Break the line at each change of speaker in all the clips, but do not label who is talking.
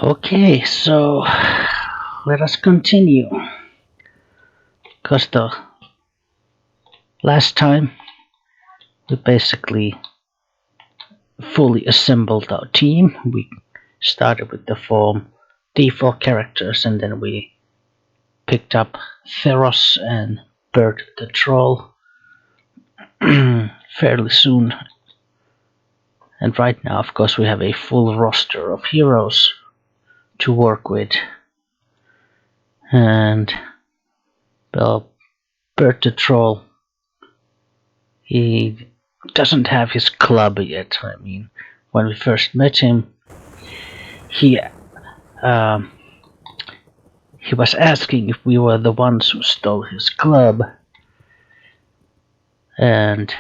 Okay, so let us continue. Because the last time we basically fully assembled our team, we started with the form default characters, and then we picked up Theros and Bert the Troll fairly soon. And right now, of course, we have a full roster of heroes to work with. And, well, Bert the Troll, he doesn't have his club yet. I mean, when we first met him, he was asking if we were the ones who stole his club, and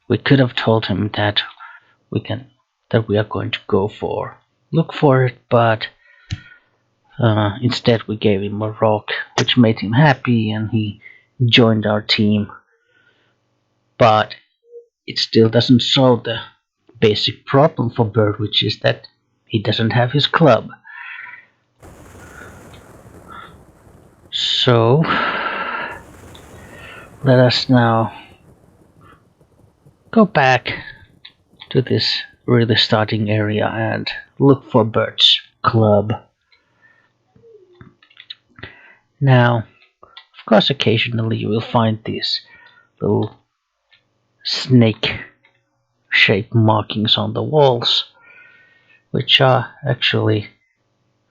we could have told him that we are going to look for it, but instead we gave him a rock, which made him happy, and he joined our team. But it still doesn't solve the basic problem for Bird, which is that he doesn't have his club. So let us now go back to this really starting area and look for Bird's club. Now, of course, occasionally you will find these little snake-shaped markings on the walls, which are actually,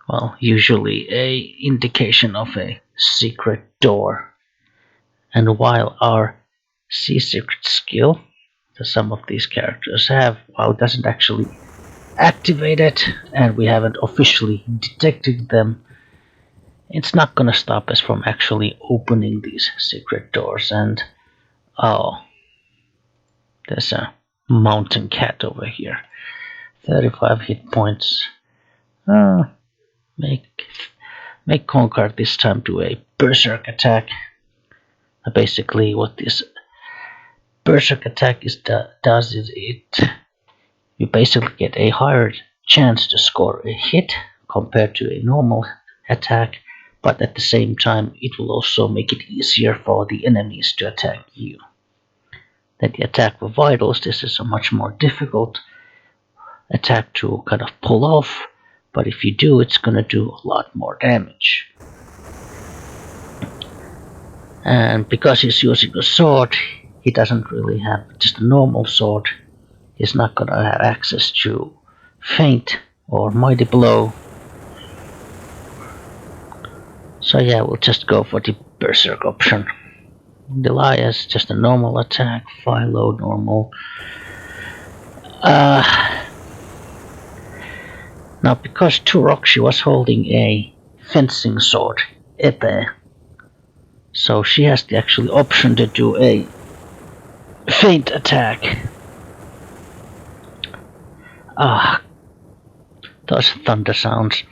well, usually a indication of a secret door. And while our see secret skill that some of these characters have, while it doesn't actually activate it, and we haven't officially detected them, it's not gonna stop us from actually opening these secret doors. And oh, there's a mountain cat over here. 35 hit points. Make Conquer this time do a berserk attack. Basically, what this berserk attack does is you basically get a higher chance to score a hit compared to a normal attack, but at the same time it will also make it easier for the enemies to attack you. Then the attack with vitals, this is a much more difficult attack to kind of pull off, but if you do, it's gonna do a lot more damage. And because he's using a sword, he doesn't really have just a normal sword. He's not gonna have access to feint or mighty blow. So yeah, we'll just go for the berserk option. Delias, just a normal attack. Philo, normal. Now, because Turok, she was holding a fencing sword, Epe, so she has the actual option to do a feint attack. Those thunder sounds.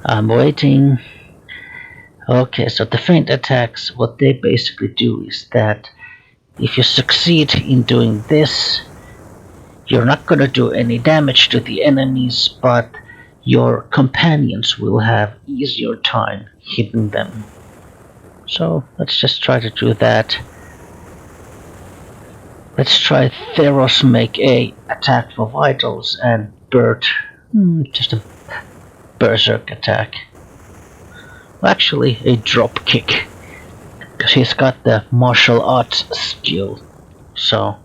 I'm waiting. Okay, so the feint attacks, what they basically do is that if you succeed in doing this, you're not gonna do any damage to the enemies, but your companions will have easier time hitting them. So let's just try to do that. Let's try Theros make a attack for vitals, and Bert just a berserk attack. Well, actually a drop kick, because he's got the martial arts skill. So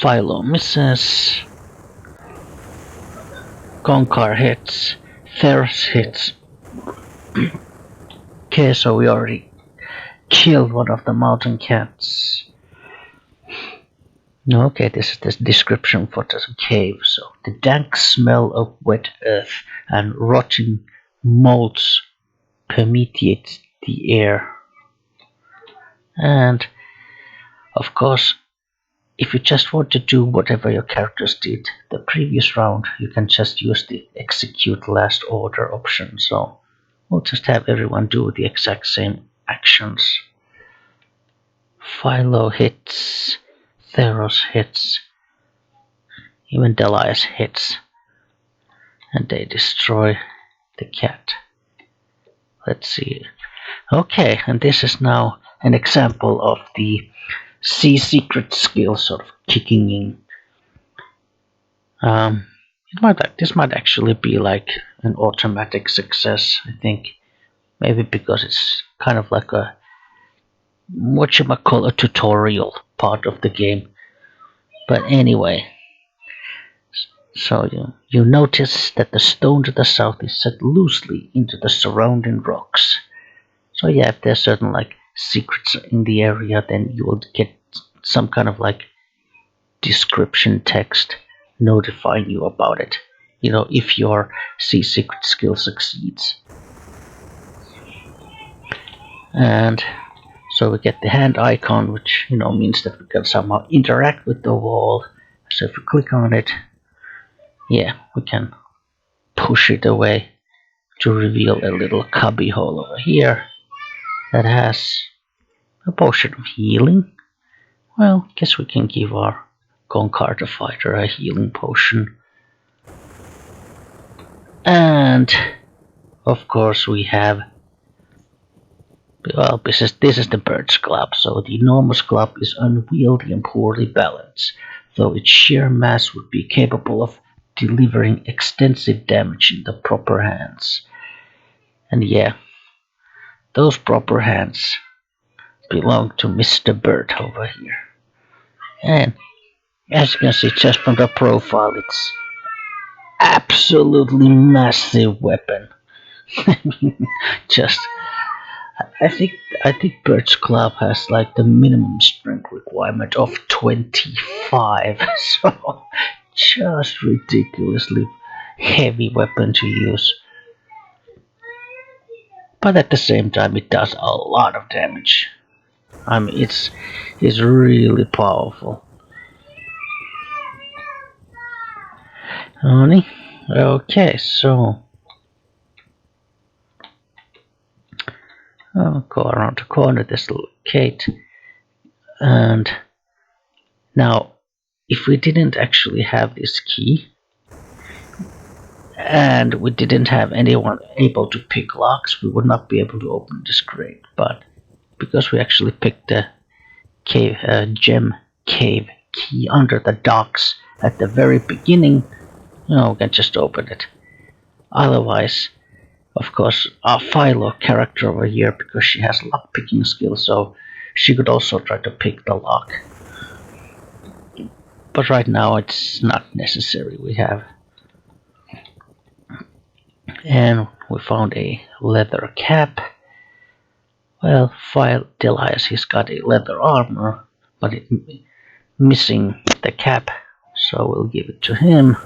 Philo misses, Konkar hits, Theros hits. Okay, so we already killed one of the mountain cats. Okay, this is the description for the cave. So the dank smell of wet earth and rotting molds permeates the air. And of course, if you just want to do whatever your characters did the previous round, you can just use the execute last order option. So we'll just have everyone do the exact same actions. Philo hits, Theros hits, even Delias hits, and they destroy the cat. Let's see. Okay, and this is now an example of the sea secret skill sort of kicking in. This might actually be like an automatic success, I think. Maybe because it's kind of like a a tutorial part of the game. But anyway, so you notice that the stone to the south is set loosely into the surrounding rocks. So yeah, if there's certain like secrets in the area, then you will get some kind of like description text notifying you about it. If your sea secret skill succeeds. And so we get the hand icon, which means that we can somehow interact with the wall. So if we click on it, yeah, we can push it away to reveal a little cubby hole over here that has a potion of healing. Well, guess we can give our Gonkarta fighter a healing potion. And of course we have, well, this is the bird's club, so the enormous club is unwieldy and poorly balanced, though its sheer mass would be capable of delivering extensive damage in the proper hands. And yeah, those proper hands belong to Mr. Bird over here. And as you can see just from the profile, it's absolutely massive weapon. just I think Bird's Club has like the minimum strength requirement of 25, so just ridiculously heavy weapon to use. But at the same time, it does a lot of damage. I mean, it's really powerful. Honey, okay, so I'll go around the corner. This little gate. And now, if we didn't actually have this key, and we didn't have anyone able to pick locks, we would not be able to open this crate. But because we actually picked the gem cave key under the docks at the very beginning, we can just open it. Otherwise, of course, our Philo character over here, because she has lock picking skills, so she could also try to pick the lock. But right now it's not necessary. We have. And we found a leather cap. Well, Delias, he's got a leather armor, but it's missing the cap, so we'll give it to him.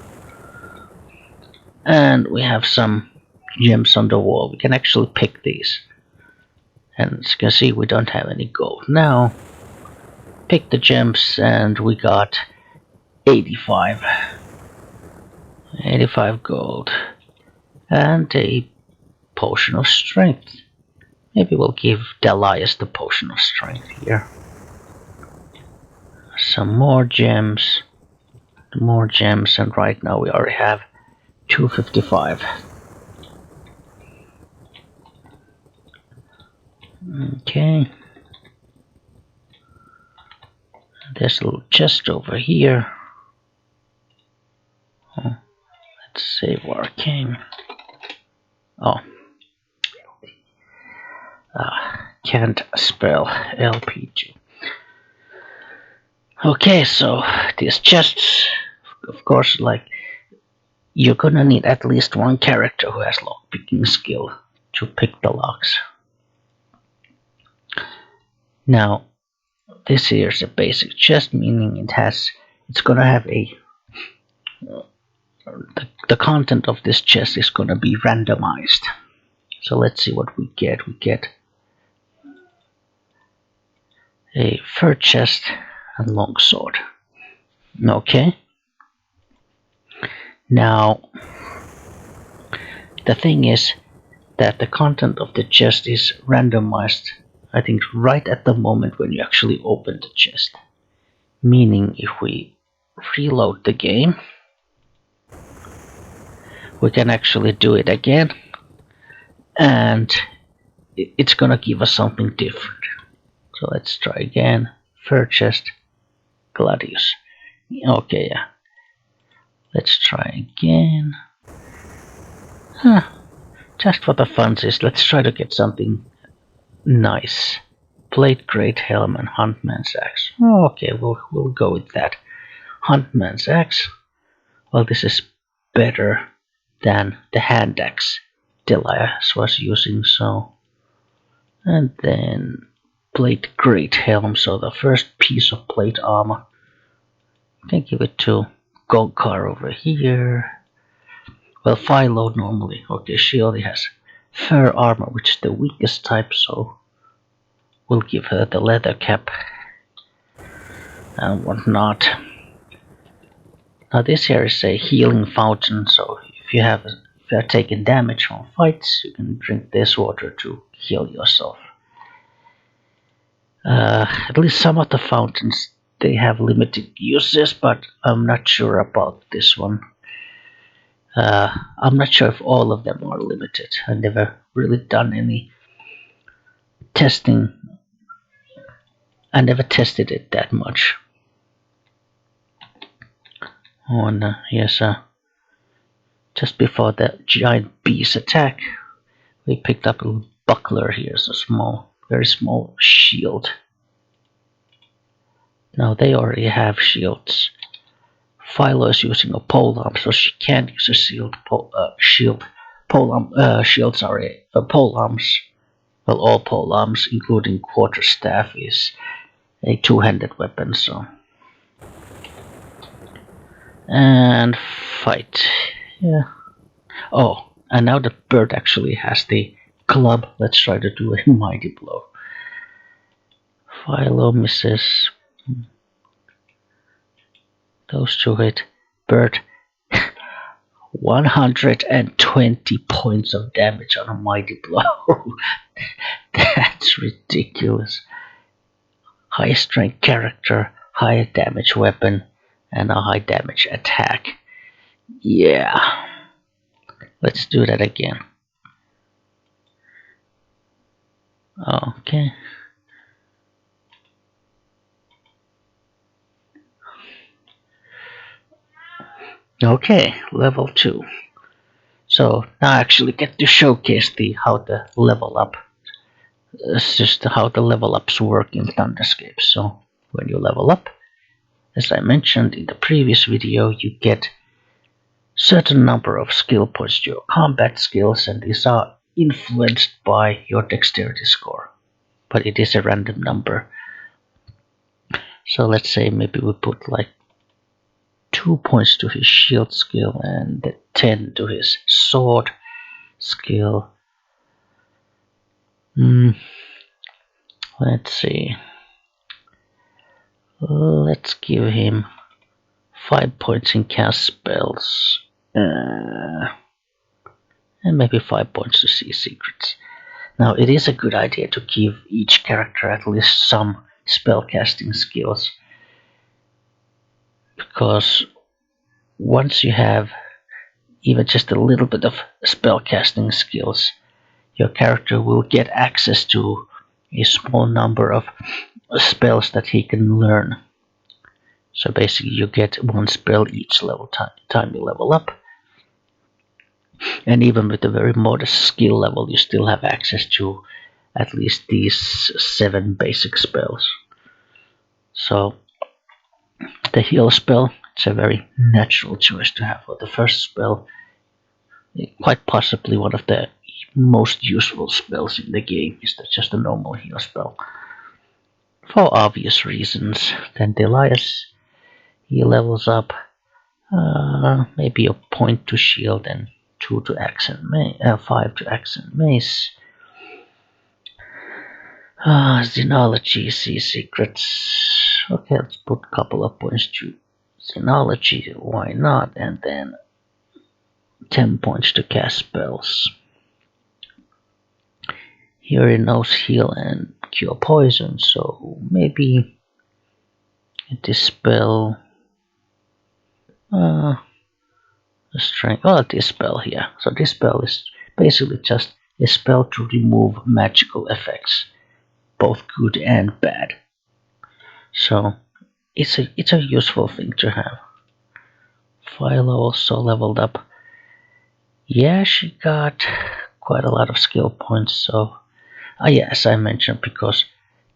And we have some gems on the wall. We can actually pick these. And as you can see, we don't have any gold now. Pick the gems, and we got 85 gold and a potion of strength. Maybe we'll give Delias the potion of strength here. Some more gems, and right now we already have 255. Okay. There's a little chest over here. Oh, let's save where I came. Oh. Can't spell LPG. Okay, so these chests, of course, like, you're gonna need at least one character who has lockpicking skill to pick the locks. Now, this here is a basic chest, meaning it's gonna have the content of this chest is gonna be randomized. So let's see what we get. We get a fur chest and longsword. Okay. Now, the thing is that the content of the chest is randomized I think right at the moment when you actually open the chest. Meaning if we reload the game, we can actually do it again, and it's gonna give us something different. So let's try again. Third chest, Gladius. Okay, yeah. Let's try again. Huh. Just for the funsies, let's try to get something nice. Plate, great helm, and Huntman's axe. Oh, okay, we'll go with that. Huntman's axe. Well, this is better than the hand axe Delias was using, so. And then plate, great helm. So the first piece of plate armor. Can give it to Golkar over here. Well, Philo normally. Okay, she only has fur armor, which is the weakest type, so we'll give her the leather cap and whatnot. Now this here is a healing fountain, so if you are taking damage from fights, you can drink this water to heal yourself. At least some of the fountains, they have limited uses, but I'm not sure about this one. I'm not sure if all of them are limited. I've never really done any testing. I never tested it that much. Oh, and yes, just before the giant beast attack, we picked up a little buckler here, so small, very small shield. Now they already have shields. Philo is using a polearm, so she can't use a shield. Shields are polearms. Well, all polearms, including quarterstaff, is a two-handed weapon. So, and fight. Yeah. Oh, and now the bird actually has the club. Let's try to do a mighty blow. Philo misses. Those two hit. Bird. 120 points of damage on a mighty blow. That's ridiculous. High strength character, high damage weapon, and a high damage attack. Yeah. Let's do that again. Okay. Okay, level 2. So now I actually get to showcase how the level up. It's just how the level ups work in Thunderscape. So when you level up, as I mentioned in the previous video, you get certain number of skill points to your combat skills, and these are influenced by your dexterity score. But it is a random number. So let's say maybe we put like 2 points to his shield skill and 10 to his sword skill. Let's see. Let's give him 5 points in cast spells. And maybe 5 points to see secrets. Now it is a good idea to give each character at least some spellcasting skills. Because once you have even just a little bit of spellcasting skills, your character will get access to a small number of spells that he can learn. So basically you get one spell each level time you level up. And even with a very modest skill level, you still have access to at least these 7 basic spells. So the heal spell, it's a very natural choice to have for the first spell. Quite possibly one of the most useful spells in the game is just a normal heal spell. For obvious reasons. Then Delias, he levels up maybe a point to shield and 2 to axe and 5 to axe and mace. Xenology, see secrets. Okay, let's put a couple of points to Xenology, why not? And then 10 points to cast spells. Here he knows heal and cure poison, so maybe dispel strength. Oh, dispel here. So dispel is basically just a spell to remove magical effects, both good and bad. So it's a useful thing to have. Philo also leveled up. Yeah, she got quite a lot of skill points. So, yeah, as I mentioned, because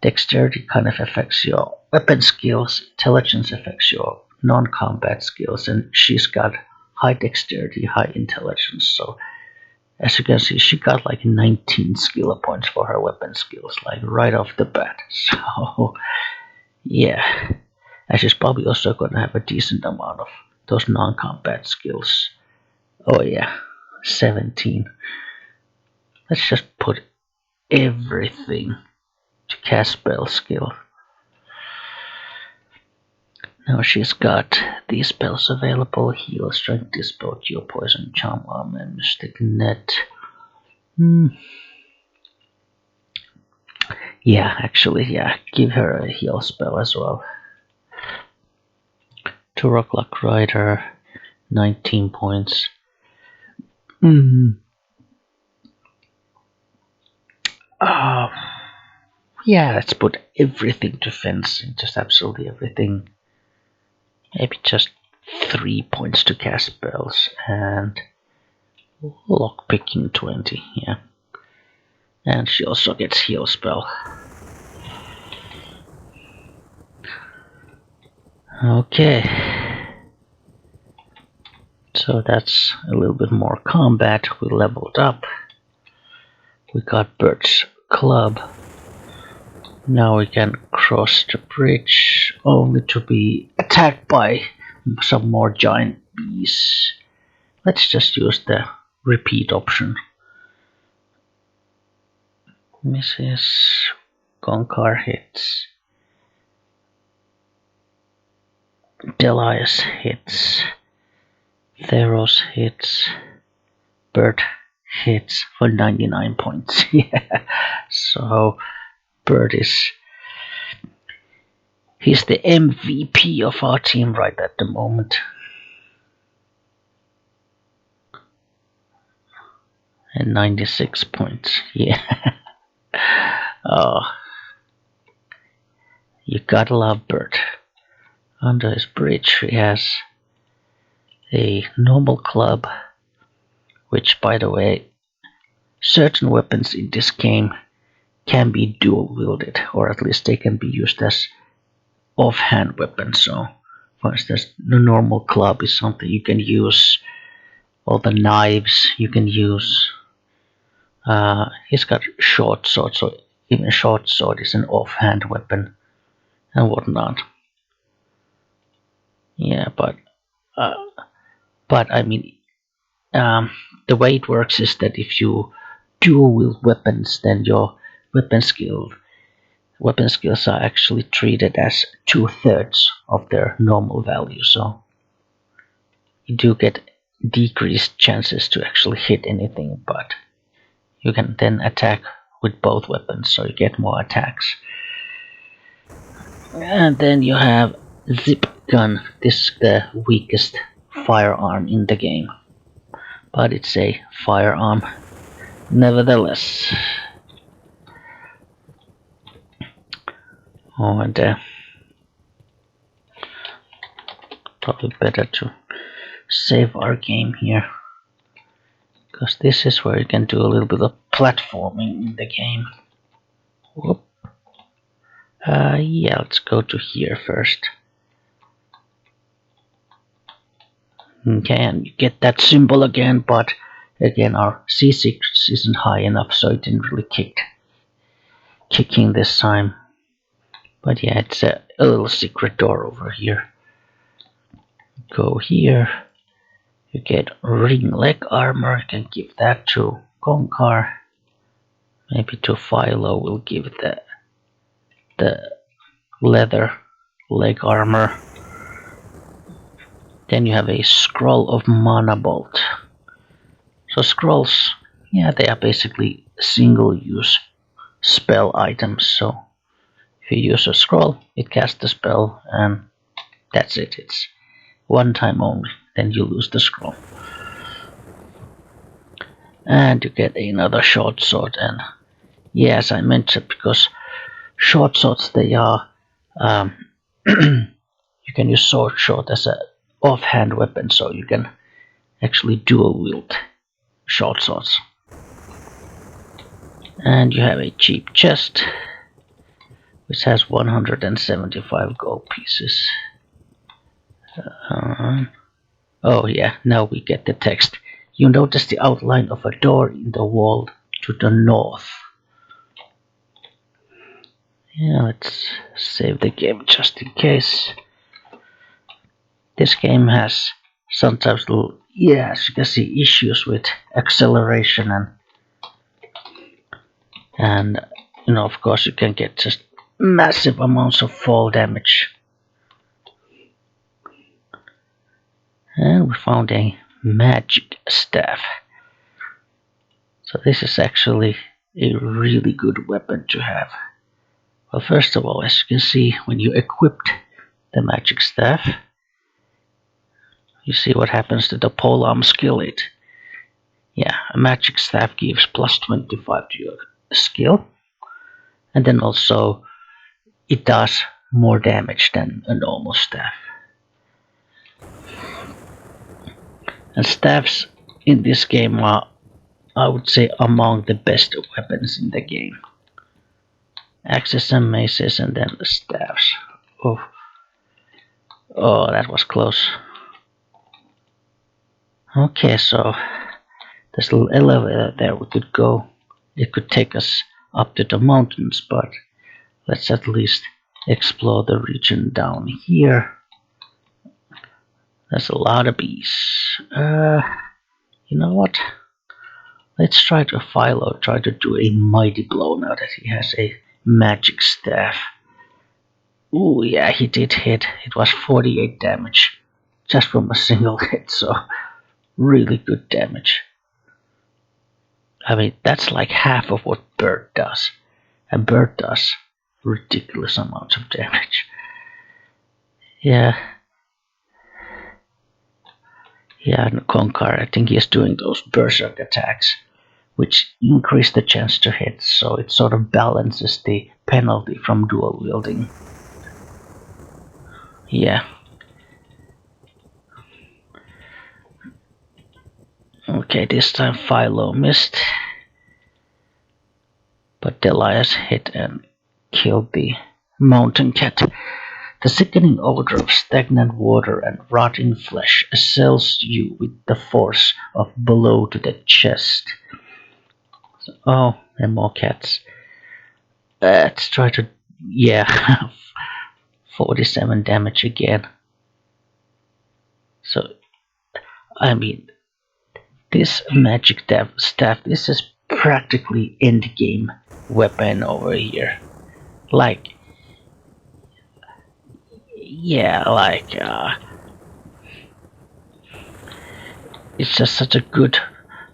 dexterity kind of affects your weapon skills, intelligence affects your non-combat skills, and she's got high dexterity, high intelligence. So, as you can see, she got like 19 skill points for her weapon skills, like right off the bat. So, yeah, and she's probably also gonna have a decent amount of those non-combat skills. Oh yeah, 17. Let's just put everything to cast spell skill. Now she's got these spells available: heal, strength, dispel, cure, poison, charm, armor, and mystic net. Yeah, actually, yeah, give her a heal spell as well. To Rocklock Rider, 19 points. Yeah, let's put everything to fencing, just absolutely everything. Maybe just 3 points to cast spells, and lockpicking 20, yeah. And she also gets heal spell. Okay. So that's a little bit more combat. We leveled up. We got Bird's Club. Now we can cross the bridge, only to be attacked by some more giant bees. Let's just use the repeat option. Misses. Gonkar hits. Delias hits. Theros hits. Bird hits for 99 points. Yeah. So Bird he's the MVP of our team right at the moment. And 96 points. Yeah. Oh, you gotta love Bird. Under his bridge he has a normal club, which, by the way, certain weapons in this game can be dual wielded, or at least they can be used as offhand weapons. So, for instance, the normal club is something you can use. All the knives you can use. He's got short sword, so even short sword is an offhand weapon and whatnot. Yeah, but I mean, the way it works is that if you dual wield weapons, then your weapon skills are actually treated as 2/3 of their normal value. So you do get decreased chances to actually hit anything, but you can then attack with both weapons, so you get more attacks. And then you have Zip Gun. This is the weakest firearm in the game, but it's a firearm nevertheless. Oh, and probably better to save our game here, because this is where you can do a little bit of platforming in the game. Whoop. Yeah, let's go to here first. Okay, and you get that symbol again, but again our C6 isn't high enough, so it didn't really kicking this time. But yeah, it's a little secret door over here. Go here. You get ring leg armor. You can give that to Gonkar. Maybe to Philo we'll give the leather leg armor. Then you have a scroll of mana bolt. So scrolls, yeah, they are basically single use spell items. So if you use a scroll, it casts the spell, and that's it. It's one time only. Then you lose the scroll. And you get another short sword. And yes, I mentioned because short swords, they are you can use sword short as a offhand weapon, so you can actually dual wield short swords. And you have a cheap chest which has 175 gold pieces. Oh yeah, now we get the text. You notice the outline of a door in the wall to the north. Yeah, let's save the game just in case. This game has sometimes little, yeah, as you can see, issues with acceleration and you know, of course, you can get just massive amounts of fall damage. And we found a magic staff. So this is actually a really good weapon to have. Well, first of all, as you can see, when you equipped the magic staff, you see what happens to the polearm skill. Yeah, a magic staff gives plus 25 to your skill, and then also it does more damage than a normal staff. And staffs in this game are, I would say, among the best weapons in the game. Axes and maces, and then the staffs. Oh, that was close. Okay, so this little elevator there we could go. It could take us up to the mountains, but let's at least explore the region down here. There's a lot of bees. You know what? Let's try to Philo try to do a mighty blow now that he has a magic staff. Ooh, yeah, he did hit. It was 48 damage just from a single hit, so really good damage. I mean, that's like half of what Bird does. And Bird does ridiculous amounts of damage. Yeah. Yeah, and Konkar, I think he's doing those berserk attacks, which increase the chance to hit, so it sort of balances the penalty from dual wielding. Yeah. Okay, this time Philo missed. But Delias hit and killed the mountain cat. The sickening odor of stagnant water and rotting flesh assails you with the force of blow to the chest. Oh, and more cats. Let's try to, yeah, 47 damage again. So, I mean, this magic staff, this is practically endgame weapon over here. Like, yeah, like, it's just such a good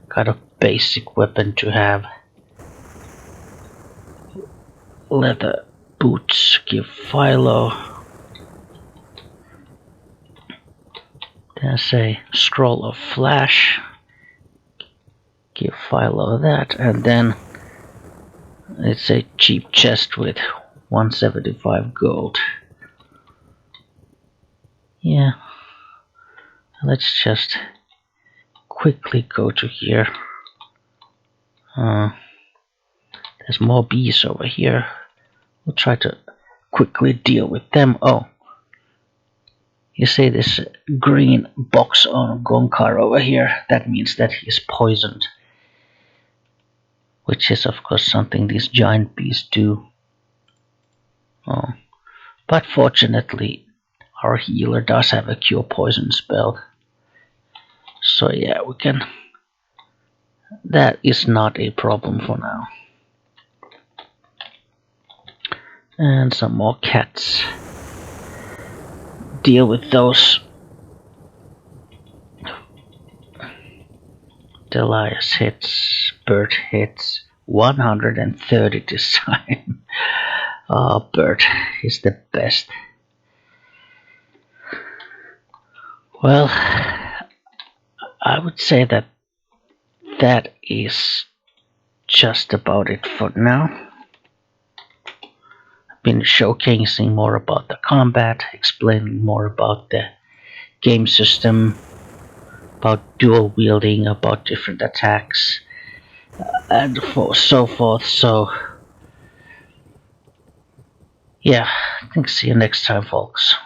kind of basic weapon to have. Leather boots give Philo. There's a scroll of flash. Give Philo that, and then it's a cheap chest with 175 gold. Yeah. Let's just quickly go to here. There's more bees over here. We'll try to quickly deal with them. Oh, you see this green box on Gonkar over here? That means that he's poisoned. Which is of course something these giant bees do. Oh. But fortunately, our healer does have a cure poison spell. So yeah, we can... That is not a problem for now. And some more cats. Deal with those. Delias hits, Bird hits, 130 this time. Oh, Bert is the best. Well, I would say that that is just about it for now. I've been showcasing more about the combat, explaining more about the game system, about dual wielding, about different attacks, and so forth. So, yeah, I think see you next time, folks.